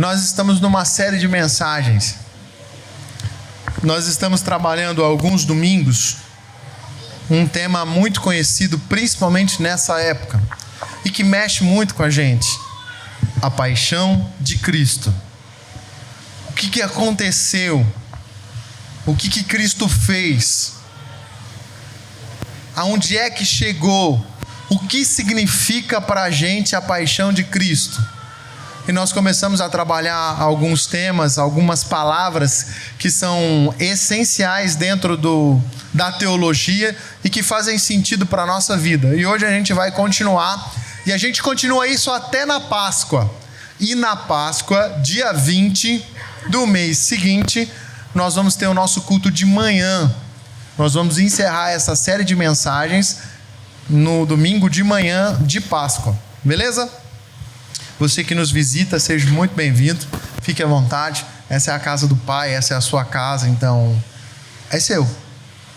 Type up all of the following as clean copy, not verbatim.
Nós estamos numa série de mensagens. Nós estamos trabalhando há alguns domingos um tema muito conhecido, principalmente nessa época, e que mexe muito com a gente: a paixão de Cristo. O que aconteceu? O que Cristo fez? Aonde é que chegou? O que significa para a gente a paixão de Cristo? E nós começamos a trabalhar alguns temas, algumas palavras que são essenciais dentro da teologia e que fazem sentido para a nossa vida. E hoje a gente vai continuar, e a gente continua isso até na Páscoa. E na Páscoa, dia 20 do mês seguinte, nós vamos ter o nosso culto de manhã. Nós vamos encerrar essa série de mensagens no domingo de manhã de Páscoa. Beleza? Você que nos visita, seja muito bem-vindo. Fique à vontade. Essa é a casa do Pai, essa é a sua casa, então é seu,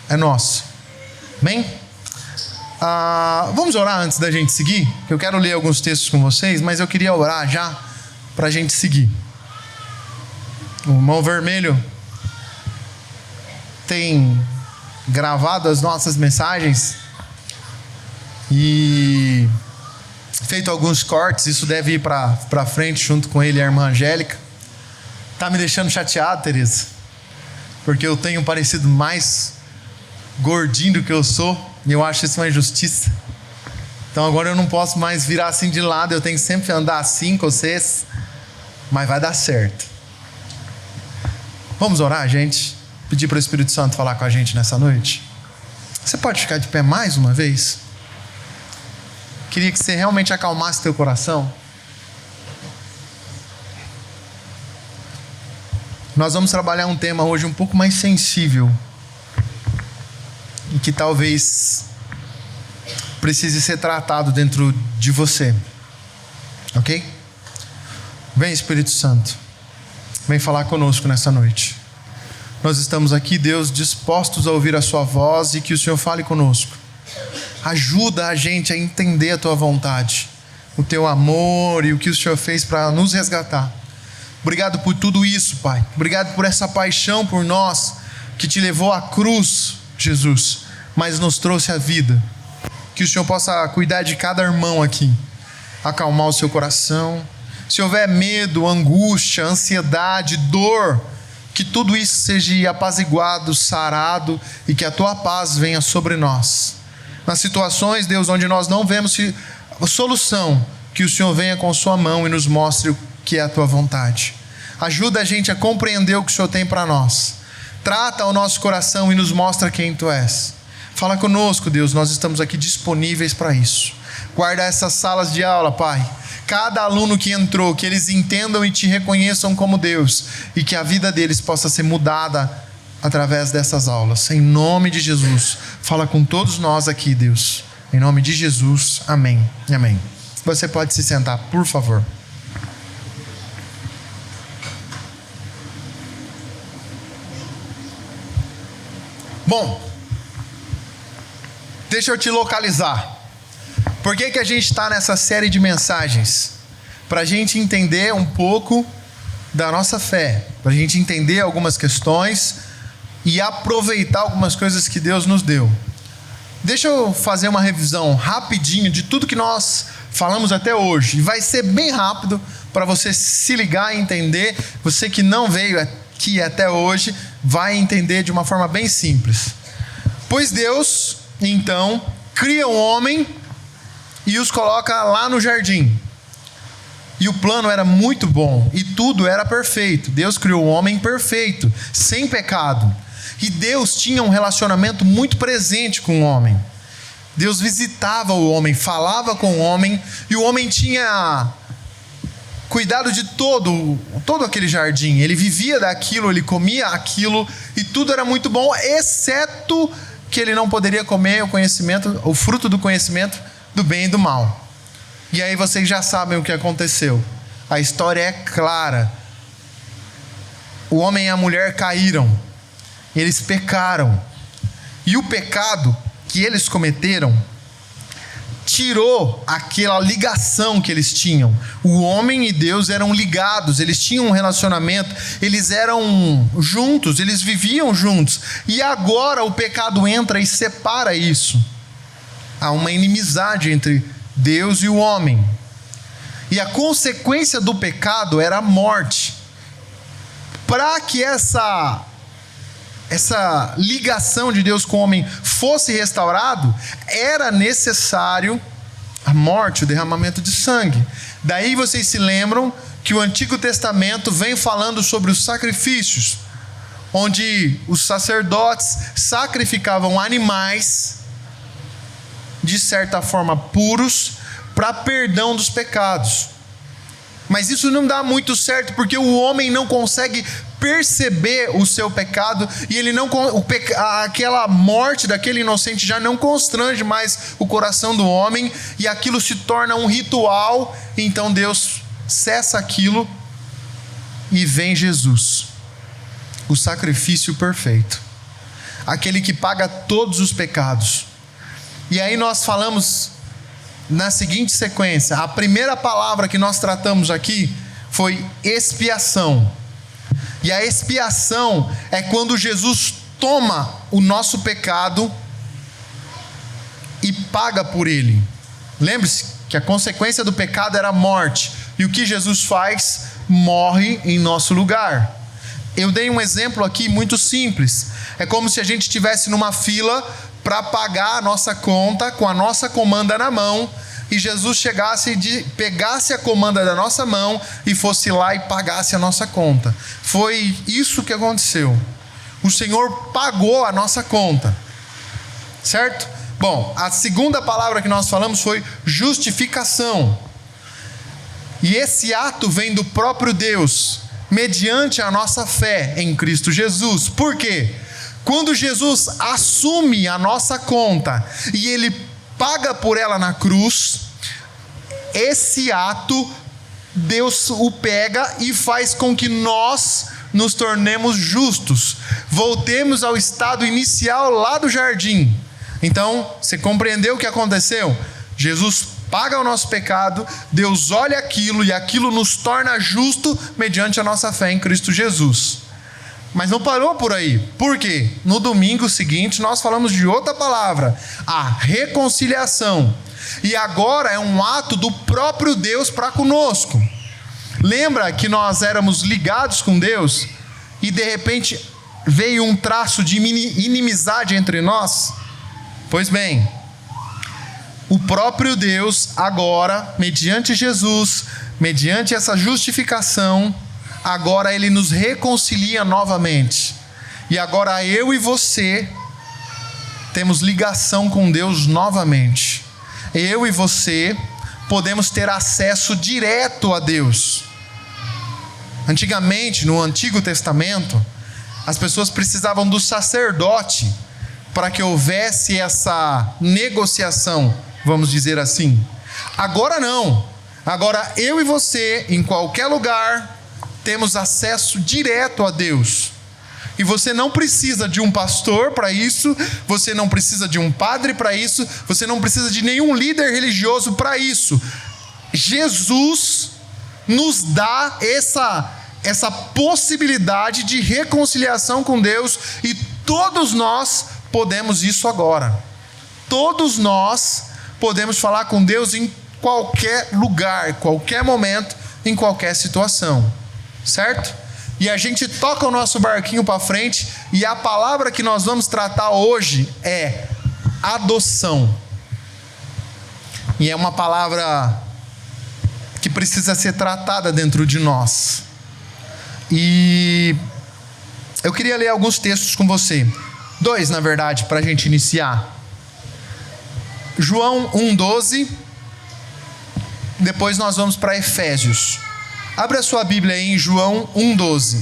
é nosso. Bem? Vamos orar antes da gente seguir? Eu quero ler alguns textos com vocês, mas eu queria orar já para a gente seguir. O irmão Vermelho tem gravado as nossas mensagens e feito alguns cortes. Isso deve ir para frente junto com ele e a irmã Angélica. Tá me deixando chateado, Tereza, porque eu tenho parecido mais gordinho do que eu sou, e eu acho isso uma injustiça. Então agora eu não posso mais virar assim de lado, eu tenho que sempre andar assim com vocês, mas vai dar certo. Vamos orar, gente? Pedir para o Espírito Santo falar com a gente nessa noite. Você pode ficar de pé mais uma vez? Queria que você realmente acalmasse teu coração. Nós vamos trabalhar um tema hoje um pouco mais sensível e que talvez precise ser tratado dentro de você. Ok? Vem, Espírito Santo, vem falar conosco nessa noite. Nós estamos aqui, Deus, dispostos a ouvir a sua voz e que o Senhor fale conosco. Ajuda a gente a entender a tua vontade, o teu amor e o que o Senhor fez para nos resgatar. Obrigado por tudo isso, Pai. Obrigado por essa paixão por nós que te levou à cruz, Jesus, mas nos trouxe a vida. Que o Senhor possa cuidar de cada irmão aqui, acalmar o seu coração. Se houver medo, angústia, ansiedade, dor, que tudo isso seja apaziguado, sarado, e que a tua paz venha sobre nós. Nas situações, Deus, onde nós não vemos solução, que o Senhor venha com sua mão e nos mostre o que é a tua vontade. Ajuda a gente a compreender o que o Senhor tem para nós. Trata o nosso coração e nos mostra quem tu és. Fala conosco, Deus, nós estamos aqui disponíveis para isso. Guarda essas salas de aula, Pai. Cada aluno que entrou, que eles entendam e te reconheçam como Deus, e que a vida deles possa ser mudada através dessas aulas. Em nome de Jesus, fala com todos nós aqui, Deus. Em nome de Jesus, amém. Amém. Você pode se sentar, por favor. Bom, deixa eu te localizar. Por que a gente está nessa série de mensagens? Para a gente entender um pouco da nossa fé, para a gente entender algumas questões e aproveitar algumas coisas que Deus nos deu. Deixa eu fazer uma revisão rapidinho de tudo que nós falamos até hoje. E vai ser bem rápido para você se ligar e entender. Você que não veio aqui até hoje vai entender de uma forma bem simples. Pois Deus, então, cria um homem e os coloca lá no jardim. E o plano era muito bom e tudo era perfeito. Deus criou um homem perfeito, sem pecado. E Deus tinha um relacionamento muito presente com o homem. Deus visitava o homem, falava com o homem, e o homem tinha cuidado de todo aquele jardim. Ele vivia daquilo, ele comia aquilo, e tudo era muito bom, exceto que ele não poderia comer o fruto do conhecimento do bem e do mal. E aí vocês já sabem o que aconteceu. A história é clara. O homem e a mulher caíram. Eles pecaram. E o pecado que eles cometeram tirou aquela ligação que eles tinham. O homem e Deus eram ligados, eles tinham um relacionamento, eles eram juntos, eles viviam juntos. E agora o pecado entra e separa isso. Há uma inimizade entre Deus e o homem. E a consequência do pecado era a morte. Para que essa ligação de Deus com o homem fosse restaurado, era necessário a morte, o derramamento de sangue. Daí vocês se lembram que o Antigo Testamento vem falando sobre os sacrifícios, onde os sacerdotes sacrificavam animais, de certa forma puros, para perdão dos pecados. Mas isso não dá muito certo, porque o homem não consegue perceber o seu pecado, e ele não, aquela morte daquele inocente já não constrange mais o coração do homem, e aquilo se torna um ritual. Então Deus cessa aquilo e vem Jesus, o sacrifício perfeito, aquele que paga todos os pecados. E aí nós falamos na seguinte sequência: a primeira palavra que nós tratamos aqui foi expiação. E a expiação é quando Jesus toma o nosso pecado e paga por ele. Lembre-se que a consequência do pecado era a morte. E o que Jesus faz? Morre em nosso lugar. Eu dei um exemplo aqui muito simples. É como se a gente estivesse numa fila para pagar a nossa conta com a nossa comanda na mão, e Jesus chegasse e pegasse a comanda da nossa mão e fosse lá e pagasse a nossa conta. Foi isso que aconteceu. O Senhor pagou a nossa conta, certo? Bom, a segunda palavra que nós falamos foi justificação. E esse ato vem do próprio Deus, mediante a nossa fé em Cristo Jesus. Por quê? Quando Jesus assume a nossa conta e Ele paga por ela na cruz, esse ato Deus o pega e faz com que nós nos tornemos justos, voltemos ao estado inicial lá do jardim. Então, você compreendeu o que aconteceu? Jesus paga o nosso pecado, Deus olha aquilo e aquilo nos torna justo mediante a nossa fé em Cristo Jesus. Mas não parou por aí. Por quê? No domingo seguinte nós falamos de outra palavra, a reconciliação. E agora é um ato do próprio Deus para conosco. Lembra que nós éramos ligados com Deus e de repente veio um traço de inimizade entre nós? Pois bem, o próprio Deus agora, mediante Jesus, mediante essa justificação, agora Ele nos reconcilia novamente. E agora eu e você temos ligação com Deus novamente. Eu e você podemos ter acesso direto a Deus. Antigamente, no Antigo Testamento, as pessoas precisavam do sacerdote para que houvesse essa negociação, vamos dizer assim. Agora não. Agora eu e você, em qualquer lugar, temos acesso direto a Deus. E você não precisa de um pastor para isso, você não precisa de um padre para isso, você não precisa de nenhum líder religioso para isso. Jesus nos dá essa possibilidade de reconciliação com Deus, e todos nós podemos isso agora. Todos nós podemos falar com Deus em qualquer lugar, qualquer momento, em qualquer situação. Certo? E a gente toca o nosso barquinho para frente, e a palavra que nós vamos tratar hoje é adoção. E é uma palavra que precisa ser tratada dentro de nós. E eu queria ler alguns textos com você. 2, na verdade, para a gente iniciar. João 1,12. Depois nós vamos para Efésios. Abra a sua Bíblia aí em João 1,12.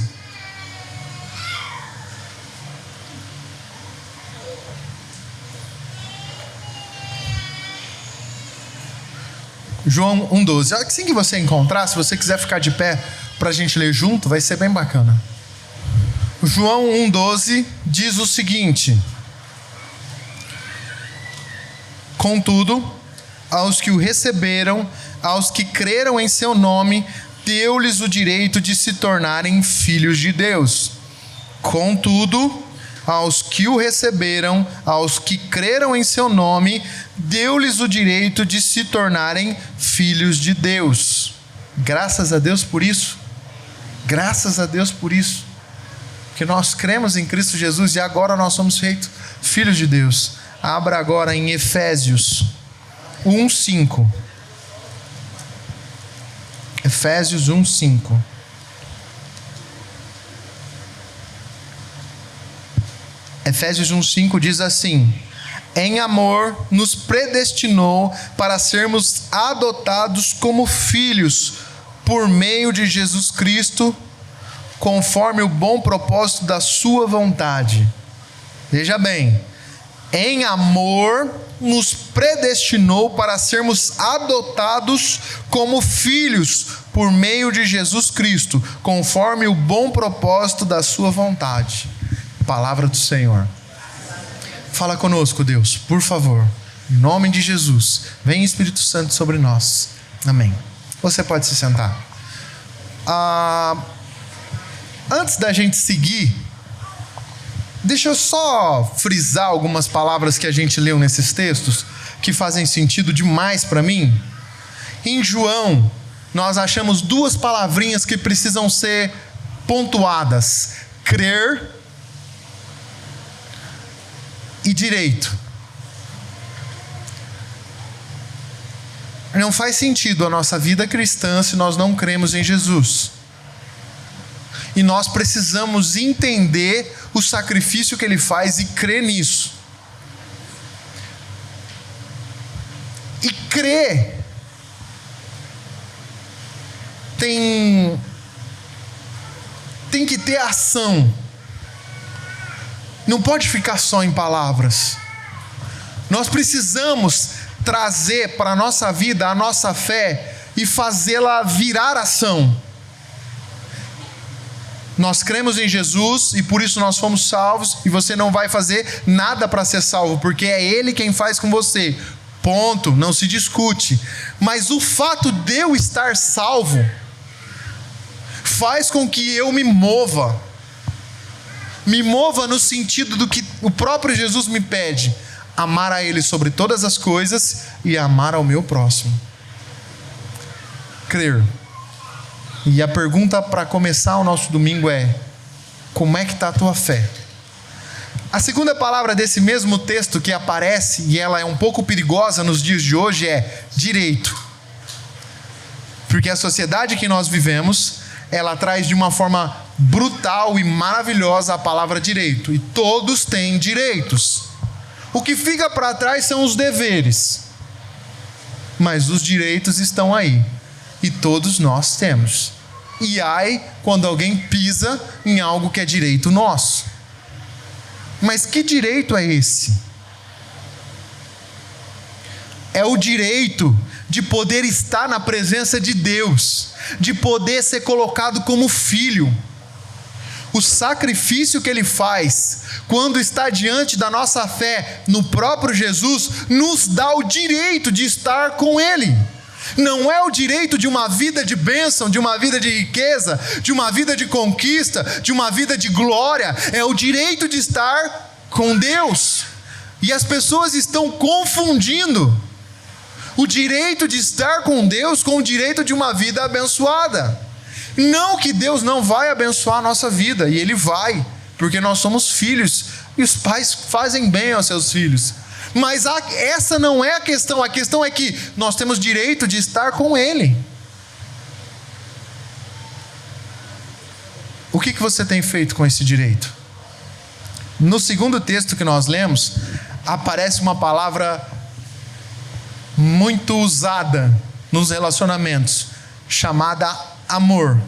João 1,12. Assim que você encontrar, se você quiser ficar de pé para a gente ler junto, vai ser bem bacana. João 1,12 diz o seguinte: contudo, aos que o receberam, aos que creram em seu nome, deu-lhes o direito de se tornarem filhos de Deus. Contudo, aos que o receberam, aos que creram em seu nome, deu-lhes o direito de se tornarem filhos de Deus. Graças a Deus por isso. Graças a Deus por isso. Que nós cremos em Cristo Jesus e agora nós somos feitos filhos de Deus. Abra agora em Efésios 1:5. Efésios 1:5. Efésios 1:5 diz assim: em amor nos predestinou para sermos adotados como filhos por meio de Jesus Cristo, conforme o bom propósito da sua vontade. Veja bem, em amor nos predestinou para sermos adotados como filhos por meio de Jesus Cristo, conforme o bom propósito da sua vontade. Palavra do Senhor. Fala conosco, Deus, por favor. Em nome de Jesus. Vem Espírito Santo sobre nós. Amém. Você pode se sentar. Antes da gente seguir, deixa eu só frisar algumas palavras que a gente leu nesses textos, que fazem sentido demais para mim. Em João, nós achamos duas palavrinhas que precisam ser pontuadas: crer e direito. Não faz sentido a nossa vida cristã se nós não cremos em Jesus. E nós precisamos entender o sacrifício que Ele faz e crer nisso. E crer tem que ter ação. Não pode ficar só em palavras. Nós precisamos trazer para a nossa vida a nossa fé e fazê-la virar ação. Nós cremos em Jesus e por isso nós fomos salvos, e você não vai fazer nada para ser salvo, porque é Ele quem faz com você. Ponto, não se discute. Mas o fato de eu estar salvo faz com que eu me mova no sentido do que o próprio Jesus me pede: amar a Ele sobre todas as coisas e amar ao meu próximo. Crer. E a pergunta para começar o nosso domingo é: como é que está a tua fé? A segunda palavra desse mesmo texto que aparece, e ela é um pouco perigosa nos dias de hoje, é direito. Porque a sociedade que nós vivemos, ela traz de uma forma brutal e maravilhosa a palavra direito. E todos têm direitos. O que fica para trás são os deveres. Mas os direitos estão aí. E todos nós temos. E ai quando alguém pisa em algo que é direito nosso. Mas que direito é esse? É o direito de poder estar na presença de Deus, de poder ser colocado como filho. O sacrifício que Ele faz quando está diante da nossa fé no próprio Jesus nos dá o direito de estar com Ele. Não é o direito de uma vida de bênção, de uma vida de riqueza, de uma vida de conquista, de uma vida de glória. É o direito de estar com Deus. E as pessoas estão confundindo o direito de estar com Deus com o direito de uma vida abençoada. Não que Deus não vai abençoar a nossa vida, e Ele vai, porque nós somos filhos, e os pais fazem bem aos seus filhos. Mas essa não é a questão é que nós temos direito de estar com Ele. O que você tem feito com esse direito? No segundo texto que nós lemos, aparece uma palavra muito usada nos relacionamentos, chamada amor.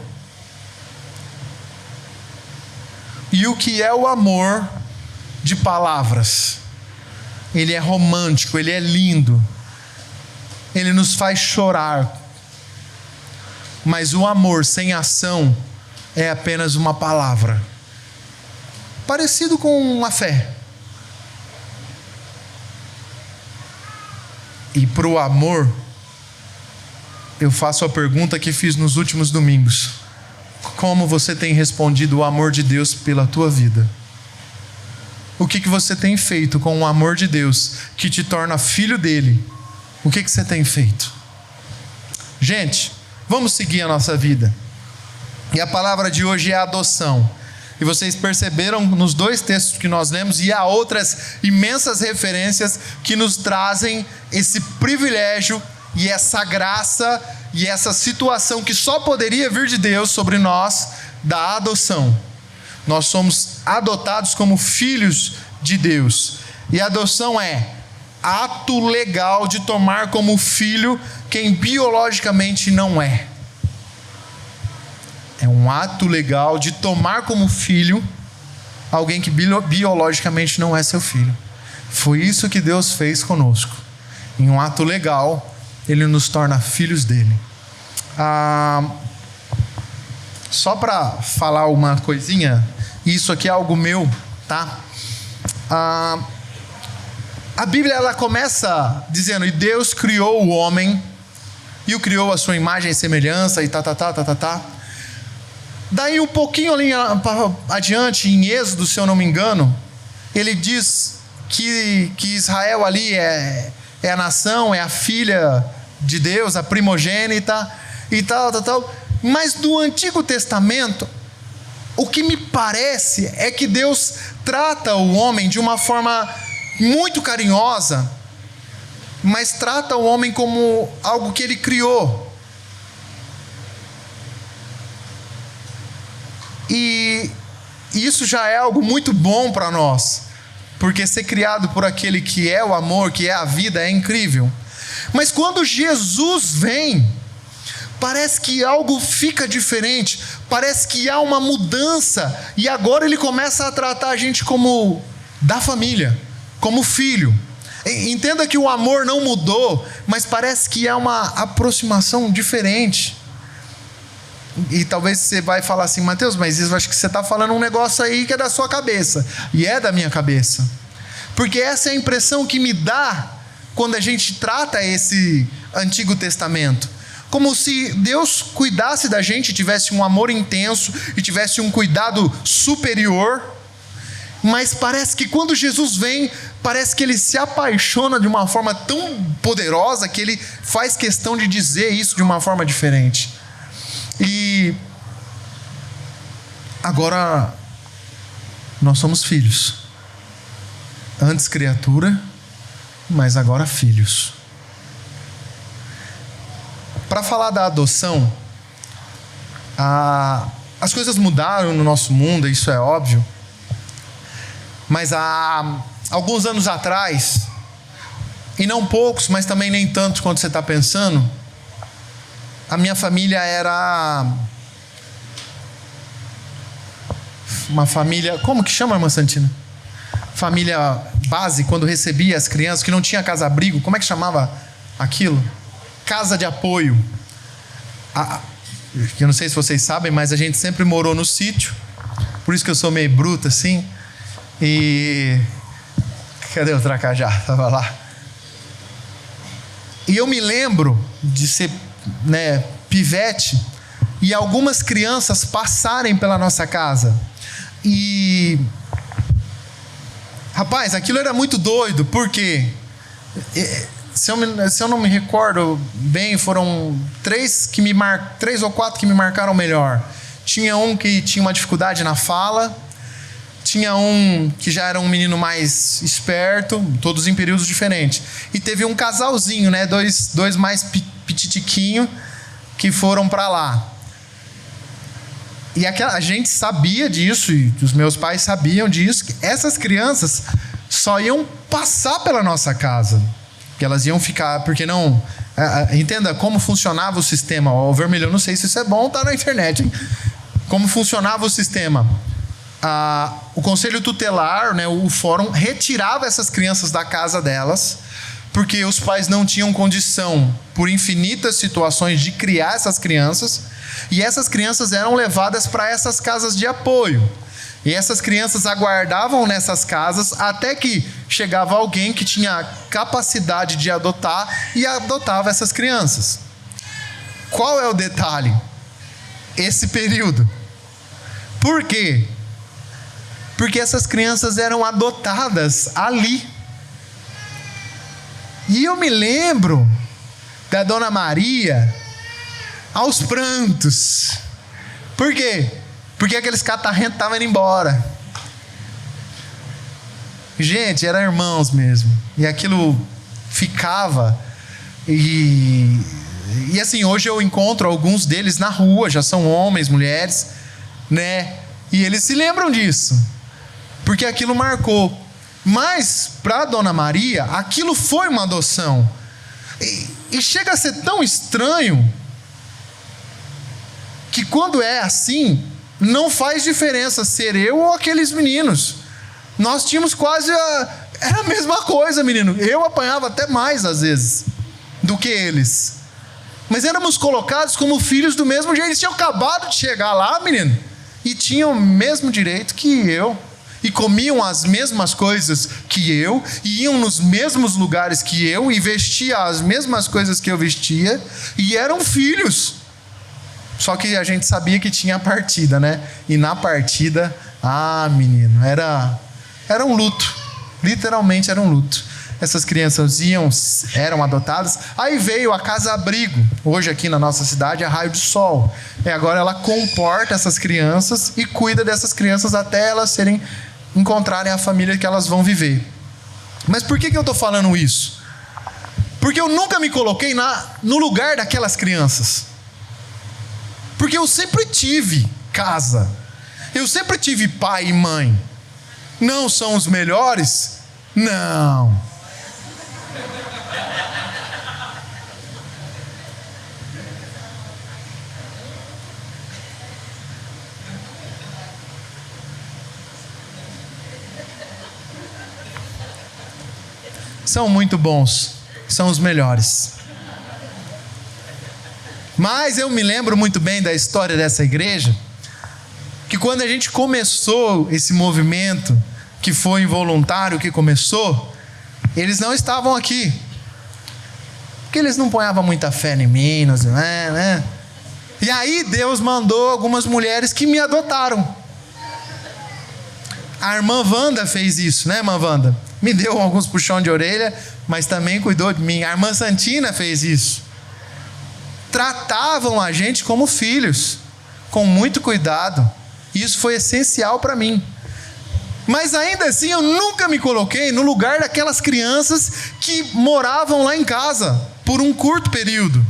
E o que é o amor de palavras? Ele é romântico, ele é lindo, ele nos faz chorar. Mas o amor sem ação é apenas uma palavra, parecido com a fé. E para o amor, eu faço a pergunta que fiz nos últimos domingos: como você tem respondido o amor de Deus pela tua vida? O que você tem feito com o amor de Deus que te torna filho dele? O que você tem feito? Gente, vamos seguir a nossa vida. E a palavra de hoje é adoção. E vocês perceberam nos 2 textos que nós lemos, e há outras imensas referências que nos trazem esse privilégio e essa graça e essa situação que só poderia vir de Deus sobre nós, da adoção. Nós somos adotados como filhos de Deus. E a adoção é ato legal de tomar como filho quem biologicamente não é. É um ato legal de tomar como filho alguém que biologicamente não é seu filho. Foi isso que Deus fez conosco. Em um ato legal, Ele nos torna filhos dele. Só para falar uma coisinha, isso aqui é algo meu, tá? A Bíblia, ela começa dizendo: e Deus criou o homem, e o criou à sua imagem e semelhança, e tá. Daí um pouquinho ali adiante, em Êxodo, se eu não me engano, ele diz que Israel ali é a nação, é a filha de Deus, a primogênita, e tal. Mas no Antigo Testamento, o que me parece é que Deus trata o homem de uma forma muito carinhosa, mas trata o homem como algo que Ele criou. E isso já é algo muito bom para nós, porque ser criado por aquele que é o amor, que é a vida, é incrível. Mas quando Jesus vem, parece que algo fica diferente, parece que há uma mudança, e agora Ele começa a tratar a gente como da família, como filho. Entenda que o amor não mudou, mas parece que há uma aproximação diferente. E talvez você vai falar assim: Mateus, mas eu acho que você está falando um negócio aí que é da sua cabeça. E é da minha cabeça, porque essa é a impressão que me dá quando a gente trata esse Antigo Testamento, como se Deus cuidasse da gente, tivesse um amor intenso e tivesse um cuidado superior. Mas parece que quando Jesus vem, parece que Ele se apaixona de uma forma tão poderosa que Ele faz questão de dizer isso de uma forma diferente. E agora nós somos filhos. Antes criatura, mas agora filhos. Para falar da adoção, as coisas mudaram no nosso mundo, isso é óbvio. Mas há alguns anos atrás, e não poucos, mas também nem tantos quanto você está pensando, a minha família era uma família, como que chama, irmã Santina? Família base, quando recebia as crianças, que não tinha casa-abrigo, como é que chamava aquilo? Casa de apoio. Eu não sei se vocês sabem, mas a gente sempre morou no sítio, por isso que eu sou meio bruto assim. E cadê o Tracajá? Estava lá. E eu me lembro de ser pivete, e algumas crianças passarem pela nossa casa. E rapaz, aquilo era muito doido, porque se eu não me recordo bem, foram 3 ou 4 que me marcaram melhor. Tinha um que tinha uma dificuldade na fala, tinha um que já era um menino mais esperto, todos em períodos diferentes, e teve um casalzinho, dois mais pititiquinho, que foram para lá. E a gente sabia disso, e os meus pais sabiam disso, que essas crianças só iam passar pela nossa casa, que elas iam ficar, porque não... Entenda como funcionava o sistema. O vermelho, eu não sei se isso é bom, tá na internet, hein? Como funcionava o sistema. O conselho tutelar, o fórum, retirava essas crianças da casa delas, porque os pais não tinham condição, por infinitas situações, de criar essas crianças, e essas crianças eram levadas para essas casas de apoio. E essas crianças aguardavam nessas casas até que chegava alguém que tinha capacidade de adotar e adotava essas crianças. Qual é o detalhe? Esse período. Por quê? Porque essas crianças eram adotadas ali. E eu me lembro da Dona Maria aos prantos. Por quê? Porque aqueles catarrentos estavam indo embora. Gente, eram irmãos mesmo. E aquilo ficava. E assim, hoje eu encontro alguns deles na rua, já são homens, mulheres, né? E eles se lembram disso, porque aquilo marcou. Mas para a Dona Maria, aquilo foi uma adoção. E chega a ser tão estranho que quando é assim, não faz diferença ser eu ou aqueles meninos. Nós tínhamos quase era a mesma coisa, menino. Eu apanhava até mais às vezes do que eles. Mas éramos colocados como filhos do mesmo jeito. Eles tinham acabado de chegar lá, menino, e tinham o mesmo direito que eu. E comiam as mesmas coisas que eu, e iam nos mesmos lugares que eu, e vestiam as mesmas coisas que eu vestia, e eram filhos. Só que a gente sabia que tinha a partida, né? E na partida, menino, era um luto. Literalmente era um luto. Essas crianças eram adotadas. Aí veio a Casa Abrigo. Hoje aqui na nossa cidade é Raio de Sol. E agora ela comporta essas crianças e cuida dessas crianças até elas encontrarem a família que elas vão viver. Mas por que eu estou falando isso? Porque eu nunca me coloquei no lugar daquelas crianças. Porque eu sempre tive casa. Eu sempre tive pai e mãe. Não são os melhores? Não. São muito bons. São os melhores. Mas eu me lembro muito bem da história dessa igreja, que quando a gente começou esse movimento, que foi involuntário que começou, eles não estavam aqui. Porque eles não ponhavam muita fé em mim, né? E aí Deus mandou algumas mulheres que me adotaram. A irmã Wanda fez isso, né, irmã Wanda? Me deu alguns puxões de orelha, mas também cuidou de mim. A irmã Santina fez isso. Tratavam a gente como filhos, com muito cuidado. Isso foi essencial para mim. Mas ainda assim eu nunca me coloquei no lugar daquelas crianças que moravam lá em casa por um curto período.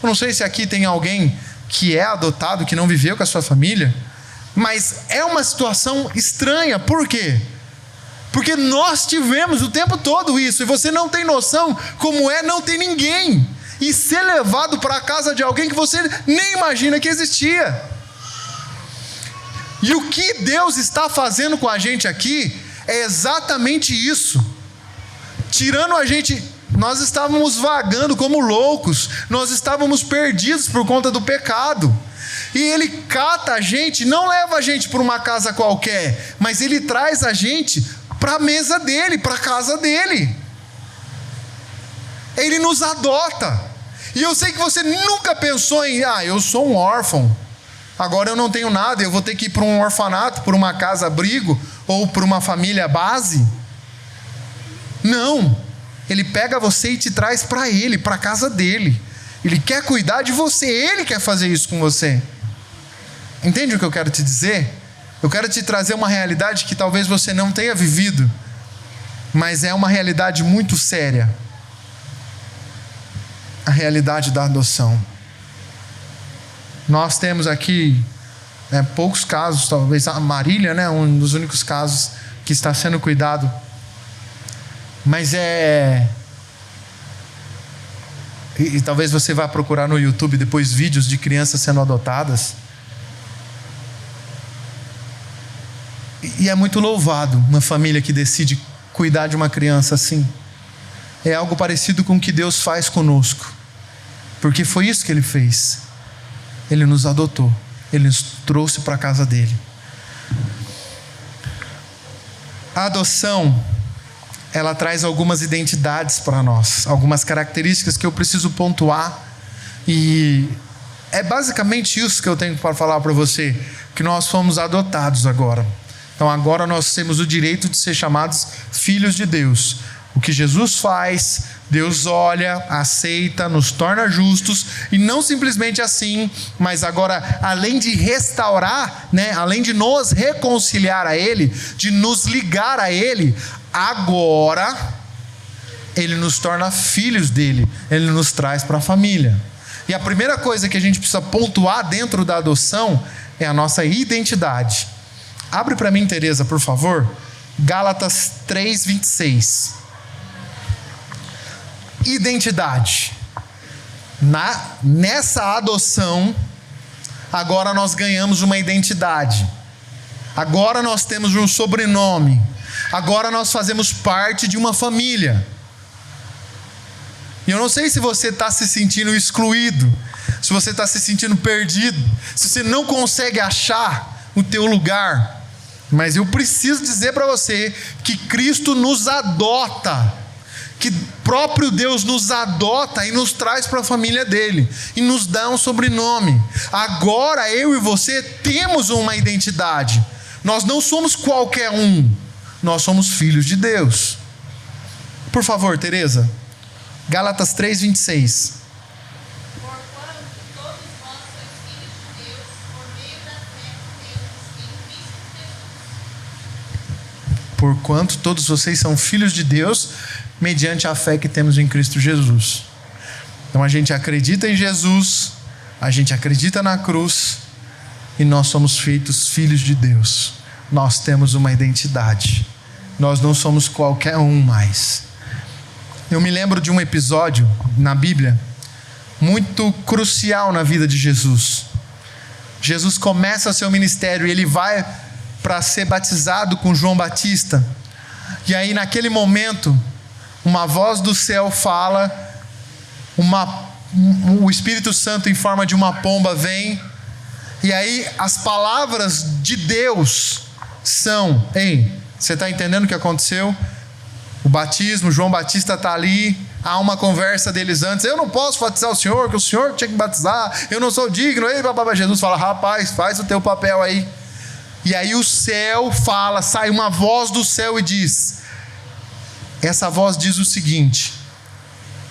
Eu não sei se aqui tem alguém que é adotado, que não viveu com a sua família, mas é uma situação estranha. Por quê? Porque nós tivemos o tempo todo isso, e você não tem noção como é não ter ninguém e ser levado para a casa de alguém que você nem imagina que existia. E o que Deus está fazendo com a gente aqui é exatamente isso. Tirando a gente, nós estávamos vagando como loucos, nós estávamos perdidos por conta do pecado. E Ele cata a gente, não leva a gente para uma casa qualquer, mas Ele traz a gente para a mesa dEle, para a casa dEle. Ele nos adota. E eu sei que você nunca pensou em, eu sou um órfão, agora eu não tenho nada, eu vou ter que ir para um orfanato, para uma casa-abrigo, ou para uma família base. Não. Ele pega você e te traz para Ele, para a casa dEle. Ele quer cuidar de você, Ele quer fazer isso com você. Entende o que eu quero te dizer? Eu quero te trazer uma realidade que talvez você não tenha vivido, mas é uma realidade muito séria. A realidade da adoção. Nós temos aqui poucos casos, talvez a Marília, né, um dos únicos casos que está sendo cuidado. Mas e talvez você vá procurar no YouTube depois vídeos de crianças sendo adotadas. E é muito louvado uma família que decide cuidar de uma criança assim. É algo parecido com o que Deus faz conosco, porque foi isso que Ele fez. Ele nos adotou, Ele nos trouxe para a casa dEle. A adoção, ela traz algumas identidades para nós, algumas características que eu preciso pontuar, e é basicamente isso que eu tenho para falar para você, que nós fomos adotados agora. Então agora nós temos o direito de ser chamados filhos de Deus. O que Jesus faz, Deus olha, aceita, nos torna justos, e não simplesmente assim, mas agora, além de restaurar, além de nos reconciliar a Ele, de nos ligar a Ele, agora Ele nos torna filhos dele, Ele nos traz para a família. E a primeira coisa que a gente precisa pontuar dentro da adoção é a nossa identidade. Abre para mim, Tereza, por favor, Gálatas 3:26. Identidade. Nessa adoção, agora nós ganhamos uma identidade. Agora nós temos um sobrenome. Agora nós fazemos parte de uma família. E eu não sei se você está se sentindo excluído, se você está se sentindo perdido, se você não consegue achar o teu lugar. Mas eu preciso dizer para você que Cristo nos adota, que próprio Deus nos adota e nos traz para a família dele, e nos dá um sobrenome. Agora eu e você temos uma identidade. Nós não somos qualquer um, nós somos filhos de Deus. Por favor, Tereza, Gálatas 3:26. Porquanto todos vocês são filhos de Deus, mediante a fé que temos em Cristo Jesus. Então a gente acredita em Jesus, a gente acredita na cruz, e nós somos feitos filhos de Deus. Nós temos uma identidade. Nós não somos qualquer um mais. Eu me lembro de um episódio na Bíblia muito crucial na vida de Jesus. Jesus começa o seu ministério e ele vai para ser batizado com João Batista. E aí naquele momento, uma voz do céu fala, o Espírito Santo em forma de uma pomba vem, e aí as palavras de Deus são: ei, você está entendendo o que aconteceu? O batismo, João Batista está ali, há uma conversa deles antes: eu não posso batizar o senhor, que o senhor tinha que batizar, eu não sou digno. Ei, Jesus fala: rapaz, faz o teu papel aí. E aí o céu fala, sai uma voz do céu e diz, essa voz diz o seguinte: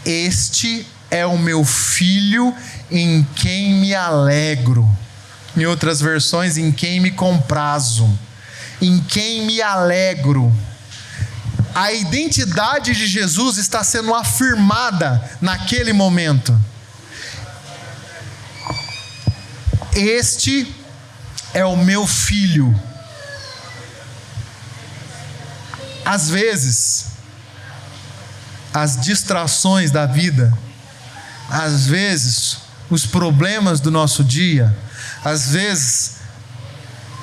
este é o meu filho em quem me alegro. Em outras versões, em quem me comprazo, em quem me alegro. A identidade de Jesus está sendo afirmada naquele momento. Este é o meu filho. Às vezes, as distrações da vida, às vezes, os problemas do nosso dia, às vezes,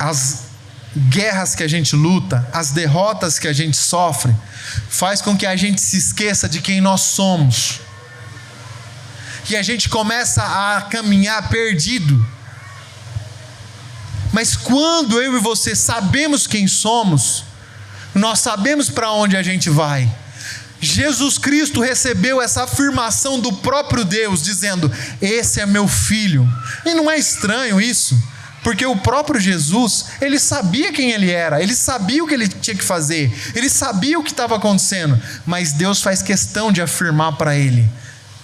as guerras que a gente luta, as derrotas que a gente sofre, faz com que a gente se esqueça de quem nós somos. E a gente começa a caminhar perdido. Mas quando eu e você sabemos quem somos, nós sabemos para onde a gente vai. Jesus Cristo recebeu essa afirmação do próprio Deus, dizendo: esse é meu filho. E não é estranho isso, porque o próprio Jesus, ele sabia quem ele era, ele sabia o que ele tinha que fazer, ele sabia o que estava acontecendo, mas Deus faz questão de afirmar para ele: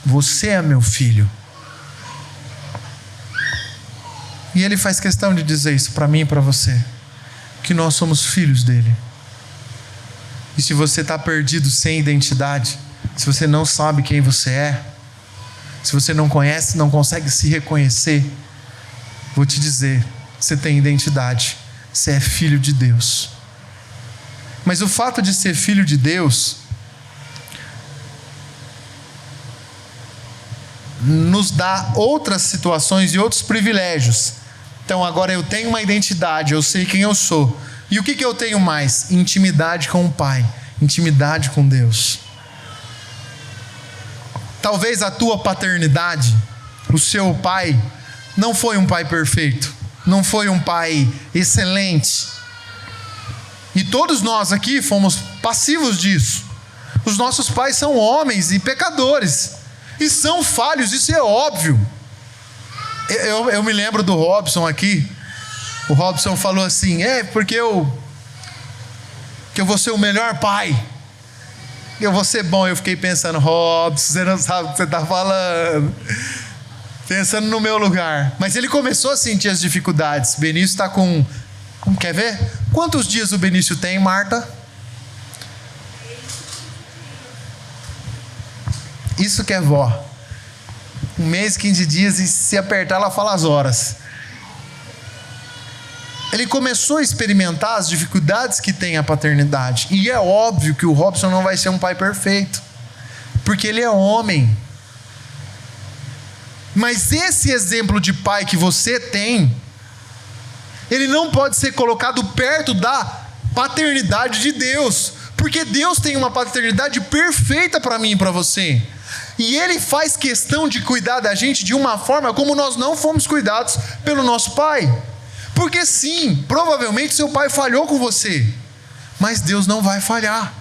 você é meu filho. E ele faz questão de dizer isso para mim e para você, que nós somos filhos dele. E se você está perdido, sem identidade, se você não sabe quem você é, se você não conhece, não consegue se reconhecer, vou te dizer, você tem identidade, você é filho de Deus. Mas o fato de ser filho de Deus nos dá outras situações e outros privilégios. Então agora eu tenho uma identidade, eu sei quem eu sou. E o que eu tenho mais? Intimidade com o Pai, intimidade com Deus. Talvez a tua paternidade, o seu pai, não foi um pai perfeito, não foi um pai excelente. E todos nós aqui fomos passivos disso. Os nossos pais são homens e pecadores. E são falhos, isso é óbvio. Eu me lembro do Robson aqui. O Robson falou assim: porque eu vou ser o melhor pai. Eu vou ser bom. Eu fiquei pensando: Robson, você não sabe o que você está falando. Pensando no meu lugar. Mas ele começou a sentir as dificuldades. Benício está com... Quer ver? Quantos dias o Benício tem, Marta? Isso que é vó. 1 mês, 15 dias, e se apertar ela fala as horas. Ele começou a experimentar as dificuldades que tem a paternidade. E é óbvio que o Robson não vai ser um pai perfeito, porque ele é homem. Mas esse exemplo de pai que você tem, ele não pode ser colocado perto da paternidade de Deus, porque Deus tem uma paternidade perfeita para mim e para você. E Ele faz questão de cuidar da gente de uma forma como nós não fomos cuidados pelo nosso pai. Porque sim, provavelmente seu pai falhou com você, mas Deus não vai falhar.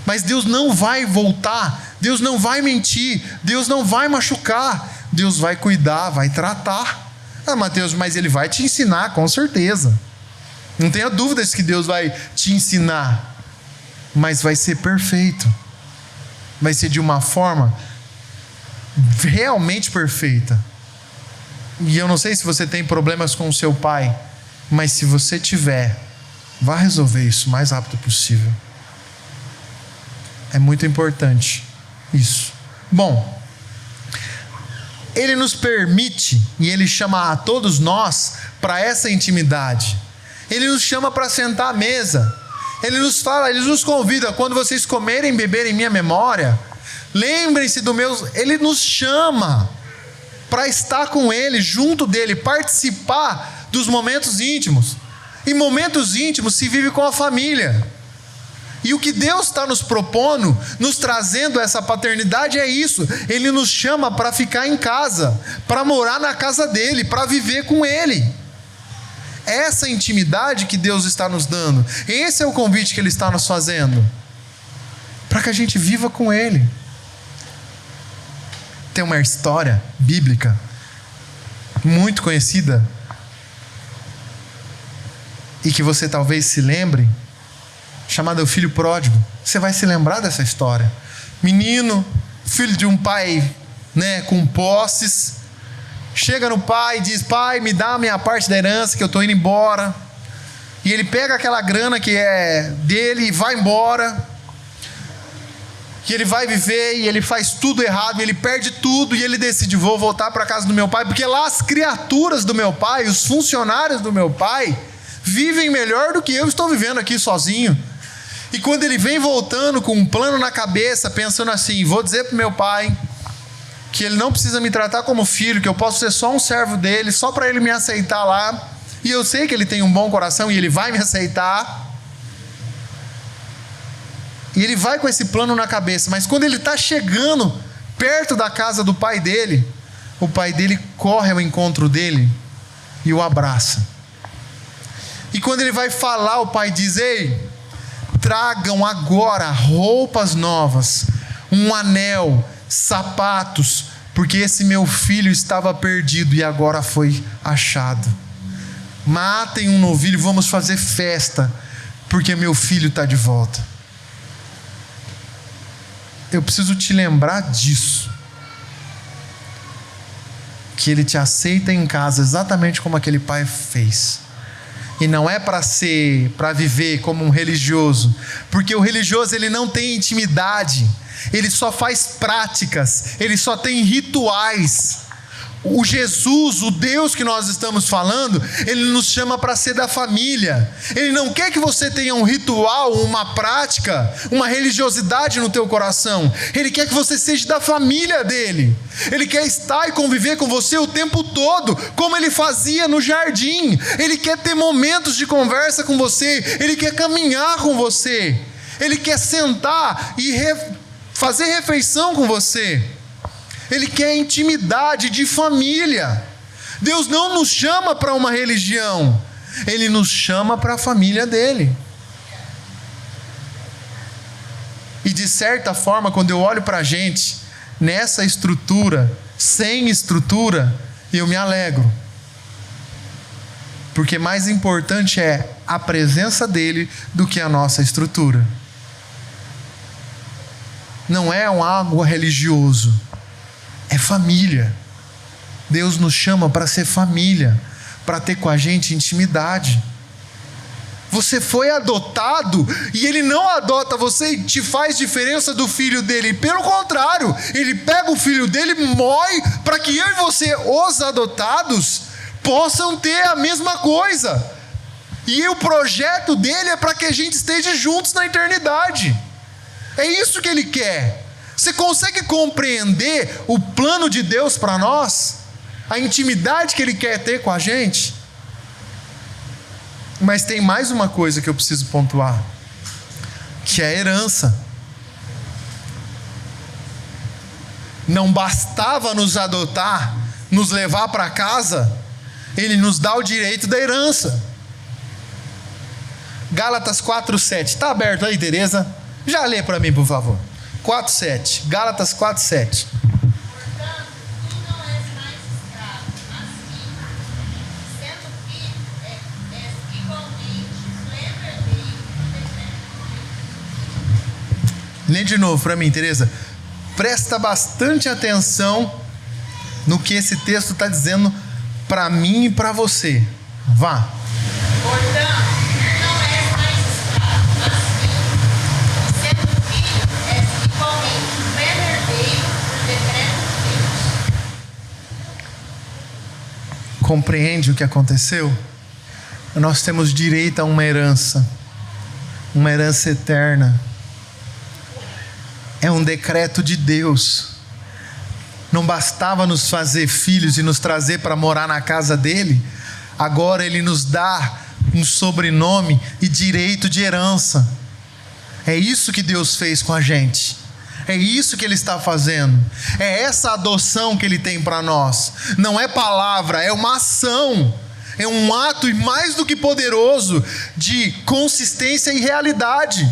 Mas Deus não vai voltar, Deus não vai mentir, Deus não vai machucar, Deus vai cuidar, vai tratar. Mateus, mas Ele vai te ensinar, com certeza. Não tenha dúvidas que Deus vai te ensinar, mas vai ser perfeito. Vai ser de uma forma realmente perfeita. E eu não sei se você tem problemas com o seu pai, mas se você tiver, vá resolver isso o mais rápido possível. É muito importante isso. Bom, Ele nos permite e Ele chama a todos nós para essa intimidade. Ele nos chama para sentar à mesa. Ele nos fala, Ele nos convida: quando vocês comerem e beberem em minha memória, lembrem-se do meu... Ele nos chama para estar com Ele, junto dEle, participar dos momentos íntimos. E momentos íntimos se vive com a família. E o que Deus está nos propondo, nos trazendo essa paternidade, é isso. Ele nos chama para ficar em casa, para morar na casa dEle, para viver com Ele. Essa intimidade que Deus está nos dando, esse é o convite que Ele está nos fazendo, para que a gente viva com Ele. Tem uma história bíblica muito conhecida e que você talvez se lembre, chamada O Filho Pródigo. Você vai se lembrar dessa história. Menino, filho de um pai, com posses, chega no pai e diz: pai, me dá a minha parte da herança que eu estou indo embora. E ele pega aquela grana que é dele e vai embora. E ele vai viver e ele faz tudo errado, e ele perde tudo, e ele decide: vou voltar para a casa do meu pai, porque lá as criaturas do meu pai, os funcionários do meu pai, vivem melhor do que eu estou vivendo aqui sozinho. E quando ele vem voltando com um plano na cabeça, pensando assim: vou dizer para o meu pai que ele não precisa me tratar como filho, que eu posso ser só um servo dele, só para ele me aceitar lá, e eu sei que ele tem um bom coração e ele vai me aceitar. E ele vai com esse plano na cabeça, mas quando ele está chegando perto da casa do pai dele, o pai dele corre ao encontro dele e o abraça. E quando ele vai falar, o pai diz: ei, tragam agora roupas novas, um anel, sapatos, porque esse meu filho estava perdido e agora foi achado. Matem um novilho, vamos fazer festa, porque meu filho está de volta. Eu preciso te lembrar disso, que Ele te aceita em casa exatamente como aquele pai fez. E não é para viver como um religioso, porque o religioso ele não tem intimidade, ele só faz práticas, ele só tem rituais. O Jesus, o Deus que nós estamos falando, Ele nos chama para ser da família. Ele não quer que você tenha um ritual, uma prática, uma religiosidade no teu coração. Ele quer que você seja da família dEle. Ele quer estar e conviver com você o tempo todo, como Ele fazia no jardim. Ele quer ter momentos de conversa com você. Ele quer caminhar com você. Ele quer sentar e fazer refeição com você. Ele quer intimidade de família. Deus não nos chama para uma religião. Ele nos chama para a família dele. E de certa forma, quando eu olho para a gente, nessa estrutura, sem estrutura, eu me alegro. Porque mais importante é a presença dele do que a nossa estrutura. Não é algo religioso, é família. Deus nos chama para ser família, para ter com a gente intimidade. Você foi adotado e Ele não adota você e te faz diferença do filho dele. Pelo contrário, Ele pega o filho dele e mói para que eu e você, os adotados, possam ter a mesma coisa. E o projeto dele é para que a gente esteja juntos na eternidade. É isso que Ele quer. Você consegue compreender o plano de Deus para nós? A intimidade que Ele quer ter com a gente? Mas tem mais uma coisa que eu preciso pontuar, que é a herança. Não bastava nos adotar, nos levar para casa, Ele nos dá o direito da herança. Gálatas 4:7. Está aberto aí, Tereza? Já lê para mim, por favor. 4:7. Gálatas 4:7. Lê de novo para mim, Tereza. Presta bastante atenção no que esse texto está dizendo para mim e para você. Vá. Portanto, não és mais escravo, mas filho. E sendo filho, és igualmente pleno herdeiro por decreto de Deus. Compreende o que aconteceu? Nós temos direito a uma herança eterna. É um decreto de Deus. Não bastava nos fazer filhos e nos trazer para morar na casa dele. Agora Ele nos dá um sobrenome e direito de herança. É isso que Deus fez com a gente. É isso que Ele está fazendo. É essa adoção que Ele tem para nós. Não é palavra, é uma ação. É um ato mais do que poderoso de consistência e realidade.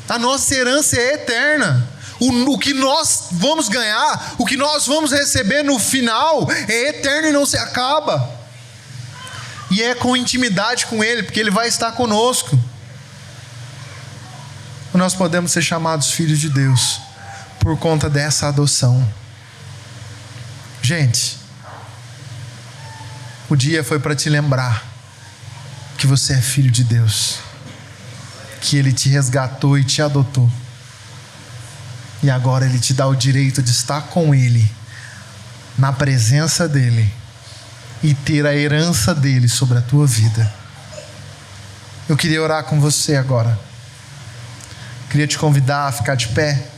A nossa herança é eterna. O que nós vamos ganhar, o que nós vamos receber no final é eterno e não se acaba. E é com intimidade com Ele, porque Ele vai estar conosco. Nós podemos ser chamados filhos de Deus por conta dessa adoção. Gente, o dia foi para te lembrar que você é filho de Deus, que Ele te resgatou e te adotou, e agora Ele te dá o direito de estar com Ele, na presença dEle, e ter a herança dEle sobre a tua vida. Eu queria orar com você agora. Queria te convidar a ficar de pé.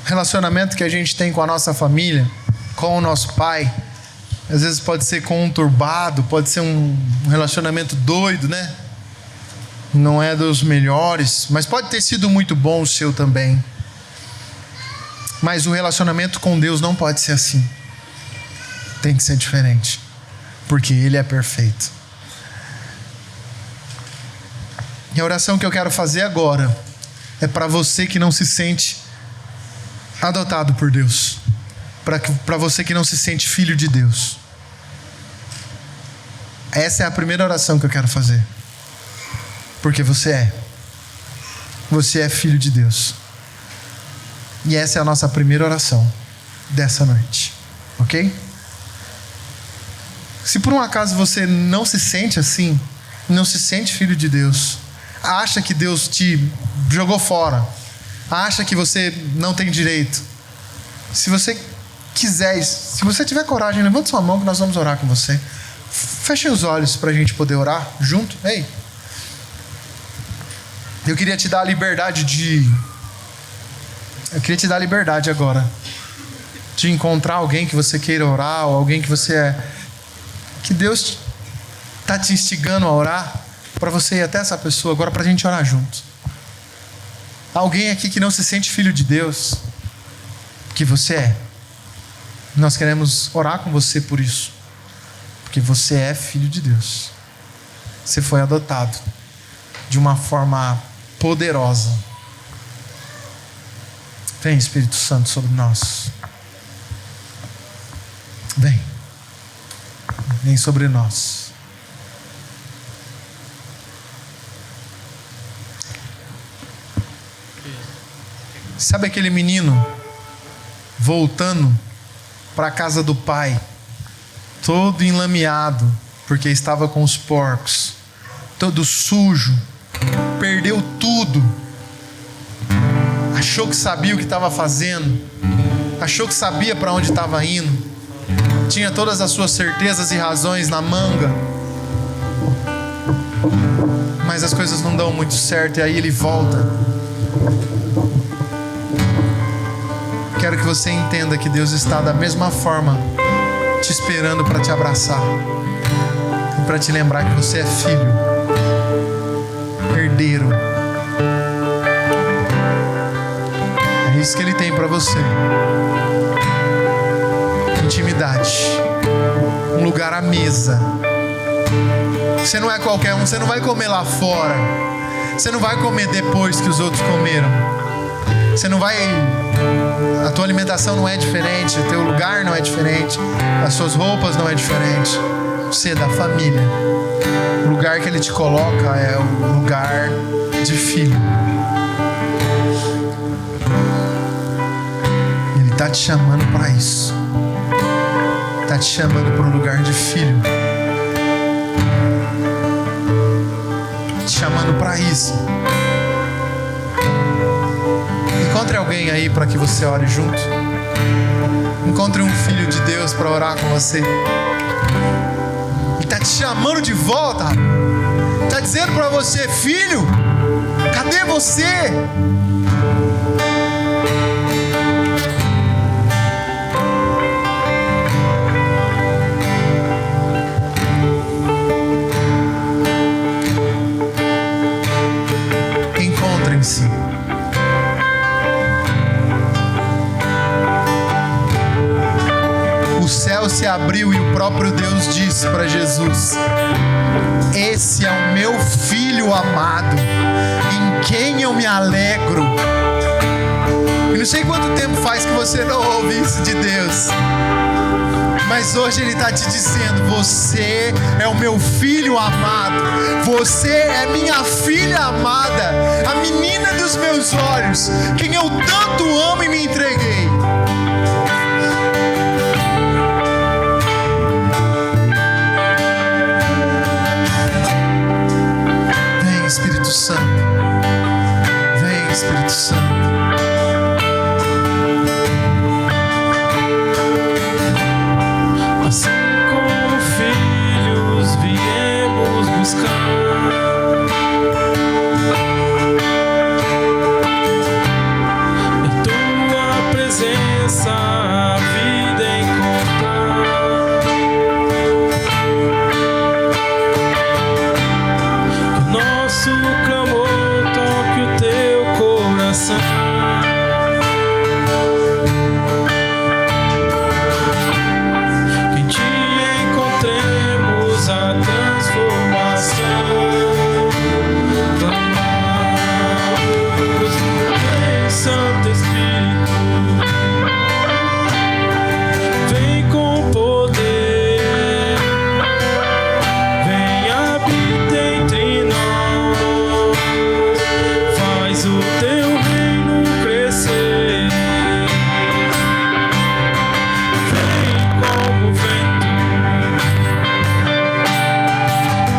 Relacionamento que a gente tem com a nossa família, com o nosso pai, às vezes pode ser conturbado, pode ser um relacionamento doido, né? Não é dos melhores, mas pode ter sido muito bom o seu também. Mas o relacionamento com Deus não pode ser assim. Tem que ser diferente, porque Ele é perfeito. E a oração que eu quero fazer agora é para você que não se sente adotado por Deus, para você que não se sente filho de Deus. Essa é a primeira oração que eu quero fazer, porque você é filho de Deus, e essa é a nossa primeira oração dessa noite, ok? Se por um acaso você não se sente assim, não se sente filho de Deus, acha que Deus te jogou fora, acha que você não tem direito, se você quiser, se você tiver coragem, levante sua mão que nós vamos orar com você. Feche os olhos para a gente poder orar junto. Ei, eu queria te dar a liberdade agora de encontrar alguém que você queira orar, ou alguém que Deus está te instigando a orar, para você ir até essa pessoa agora, para a gente orar juntos. Alguém aqui que não se sente filho de Deus, que você é. Nós queremos orar com você por isso, porque você é filho de Deus. Você foi adotado de uma forma poderosa. Vem, Espírito Santo, sobre nós. Vem. Vem sobre nós. Sabe aquele menino voltando para a casa do pai, todo enlameado, porque estava com os porcos, todo sujo, perdeu tudo, achou que sabia o que estava fazendo, achou que sabia para onde estava indo, tinha todas as suas certezas e razões na manga, mas as coisas não dão muito certo, e aí ele volta. Quero que você entenda que Deus está da mesma forma te esperando para te abraçar e para te lembrar que você é filho, herdeiro. É isso que Ele tem para você. Intimidade, um lugar à mesa. Você não é qualquer um, você não vai comer lá fora, você não vai comer depois que os outros comeram, você não vai... A tua alimentação não é diferente, o teu lugar não é diferente, as suas roupas não é diferente. Você é da família. O lugar que Ele te coloca é o lugar de filho. Ele está te chamando para isso. Está te chamando para um lugar de filho. Te chamando para isso. Encontre alguém aí para que você ore junto. Encontre um filho de Deus para orar com você. Ele está te chamando de volta. Está dizendo para você: filho, cadê você? Encontrem-se. O céu se abriu e o próprio Deus disse para Jesus: esse é o meu filho amado, em quem eu me alegro. E não sei quanto tempo faz que você não ouve isso de Deus, mas hoje Ele está te dizendo: você é o meu filho amado, você é minha filha amada, a menina dos meus olhos, quem eu tanto amo e me entreguei. Espírito Santo, vem, Espírito Santo. Assim como filhos viemos buscar em tua presença a vida encontrar. Nosso clamor toque o teu coração. Que te encontremos a transformação. Clamamos, vem Santo Espírito, vem com poder, vem habita entre nós, faz o teu reino crescer. Vem como vento,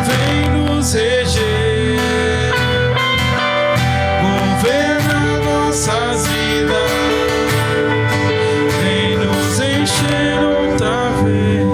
vem nos reger, governa nossas vidas, vem nos encher outra vez.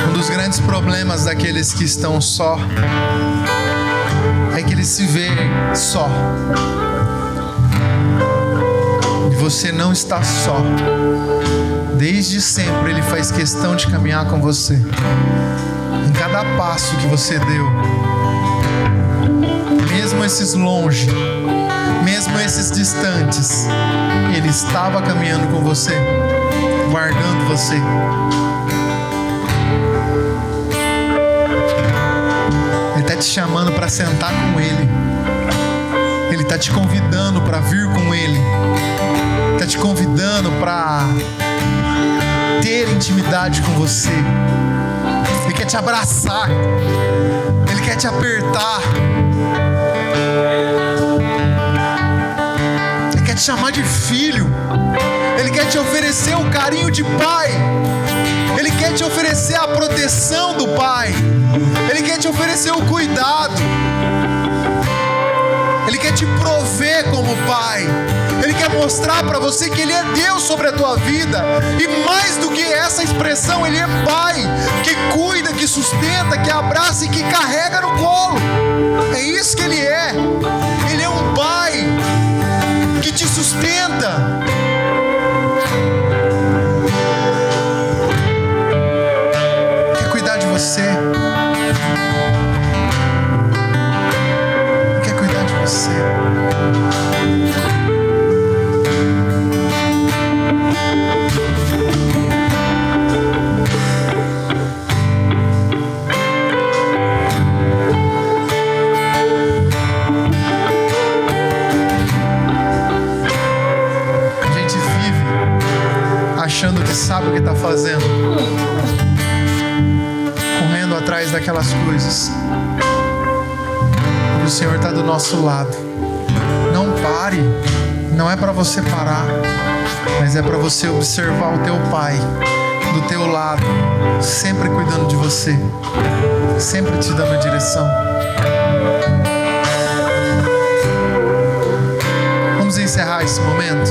Um dos grandes problemas daqueles que estão só é que ele se vê só. E você não está só. Desde sempre ele faz questão de caminhar com você. Em cada passo que você deu, mesmo esses longe, mesmo esses distantes, ele estava caminhando com você, guardando você. Ele está te chamando para sentar com ele. Ele está te convidando para vir com ele. Está te convidando para ter intimidade com você. Ele quer te abraçar. Ele quer te apertar. Ele quer te chamar de filho. Ele quer te oferecer o carinho de pai. Ele quer te oferecer a proteção do pai. Ele quer te oferecer o cuidado. Ele quer te prover como pai. Ele quer mostrar para você que ele é Deus sobre a tua vida. E mais do que essa expressão, ele é pai, que cuida, que sustenta, que abraça e que carrega no colo. É isso que ele é. Ele é um pai que te sustenta. Quer cuidar de você. Quer cuidar de você. Achando que sabe o que está fazendo, correndo atrás daquelas coisas. E o Senhor está do nosso lado. Não pare. Não é para você parar, mas é para você observar o teu pai do teu lado, sempre cuidando de você, sempre te dando a direção. Vamos encerrar esse momento.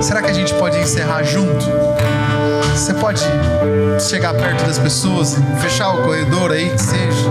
Será que a gente pode encerrar junto? Você pode chegar perto das pessoas, fechar o corredor aí, que seja.